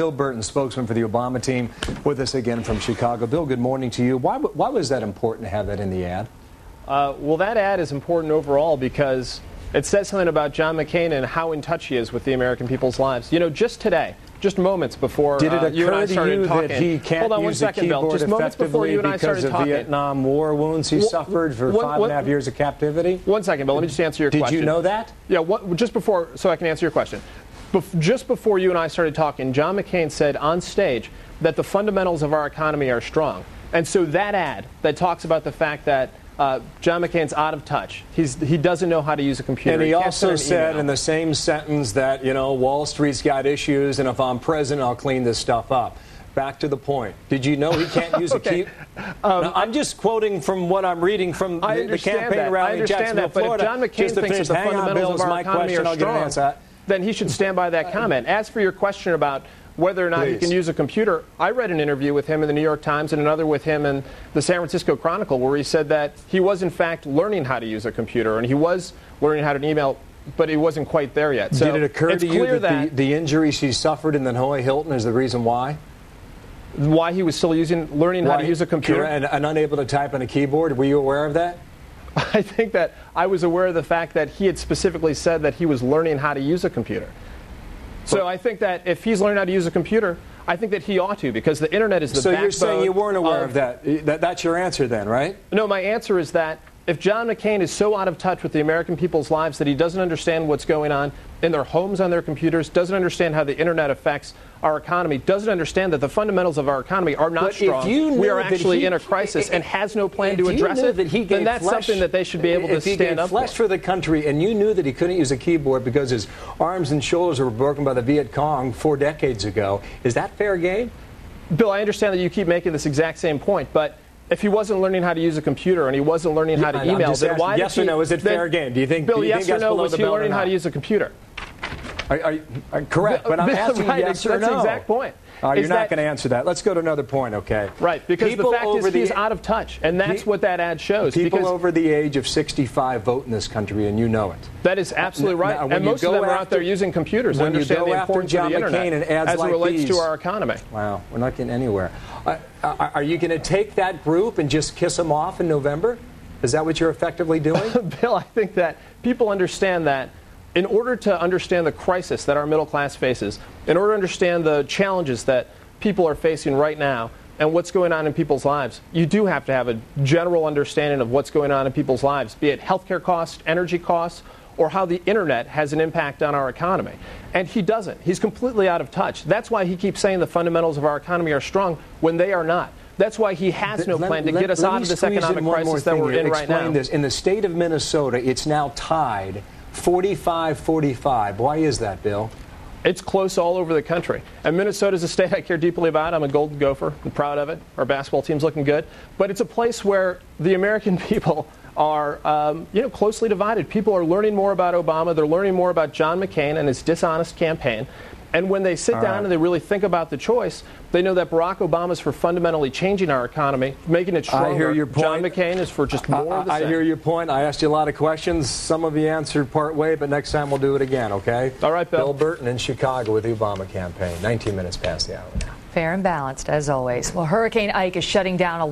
Bill Burton, spokesman for the Obama team, with us again from Chicago. Bill, good morning to you. Why was that important to have that in the ad? Well, that ad is important overall because it says something about John McCain and how in touch he is with the American people's lives. You know, just today, just moments before Did it you and I occur to started you talking. that he can't Hold on one use the second, Bill. keyboard Just moments before you and I started because of talking. Vietnam War wounds he suffered for 5.5 years of captivity? One second, Bill. Let me just answer your question. Did you know that? Yeah, just before, so I can answer your question. Just before you and I started talking, John McCain said on stage that the fundamentals of our economy are strong. And so that ad that talks about the fact that John McCain's out of touch. He doesn't know how to use a computer. And he also said in the same sentence that, you know, Wall Street's got issues, and if I'm president, I'll clean this stuff up. Back to the point. Did you know he can't use a key? Now, I'm just quoting from what I'm reading from the campaign rally in Jacksonville, Florida. But if John McCain thinks that the fundamentals of our economy are strong, then he should stand by that comment. As for your question about whether or not he can use a computer, I read an interview with him in the New York Times and another with him in the San Francisco Chronicle where he said that he was in fact learning how to use a computer and he was learning how to email, but he wasn't quite there yet. So did it occur to you that the injuries he suffered in the Hanoi Hilton is the reason why? Why he was still learning how to use a computer? And unable to type on a keyboard? Were you aware of that? I think that I was aware of the fact that he had specifically said that he was learning how to use a computer. So I think that if he's learning how to use a computer, I think that he ought to, because the internet is the backbone. So you're saying you weren't aware of that? That's your answer then, right? No, my answer is that if John McCain is so out of touch with the American people's lives that he doesn't understand what's going on in their homes on their computers, doesn't understand how the internet affects our economy, doesn't understand that the fundamentals of our economy are not strong, we are actually in a crisis, and has no plan to address it, then that's something that they should be able to stand up for. If he gave flesh for the country and you knew that he couldn't use a keyboard because his arms and shoulders were broken by the Viet Cong 4 decades ago, is that fair game? Bill, I understand that you keep making this exact same point, but if he wasn't learning how to use a computer and he wasn't learning how to email, then why yes or no, is it fair game? Do you think, Bill, yes or no, was he learning how to use a computer? Correct, but I'm asking yes or no. That's the exact point. You're not going to answer that. Let's go to another point, okay? Right, because the fact is he's out of touch, and that's what that ad shows. People over the age of 65 vote in this country, and you know it. That is absolutely right. And most of them are out there using computers and understand the importance of the internet as it relates to our economy. Wow, we're not getting anywhere. Are you going to take that group and just kiss them off in November? Is that what you're effectively doing? Bill, I think that people understand that in order to understand the crisis that our middle class faces, in order to understand the challenges that people are facing right now and what's going on in people's lives, you do have to have a general understanding of what's going on in people's lives, be it healthcare costs, energy costs, or how the internet has an impact on our economy. And he doesn't. He's completely out of touch. That's why he keeps saying the fundamentals of our economy are strong when they are not. That's why he has no plan to get us out of this economic crisis that we're in right now. Explain this. In the state of Minnesota, it's now tied 45-45. Why is that, Bill? It's close all over the country. And Minnesota is a state I care deeply about. I'm a Golden Gopher. I'm proud of it. Our basketball team's looking good. But it's a place where the American people are closely divided. People are learning more about Obama. They're learning more about John McCain and his dishonest campaign. And when they sit down and they really think about the choice, they know that Barack Obama is for fundamentally changing our economy, making it stronger. I hear your point. John McCain is for just more of the same. I hear your point. I asked you a lot of questions. Some of you answered part way, but next time we'll do it again, okay? All right, Bill. Bill Burton in Chicago with the Obama campaign. 19 minutes past the hour now. Fair and balanced, as always. Well, Hurricane Ike is shutting down a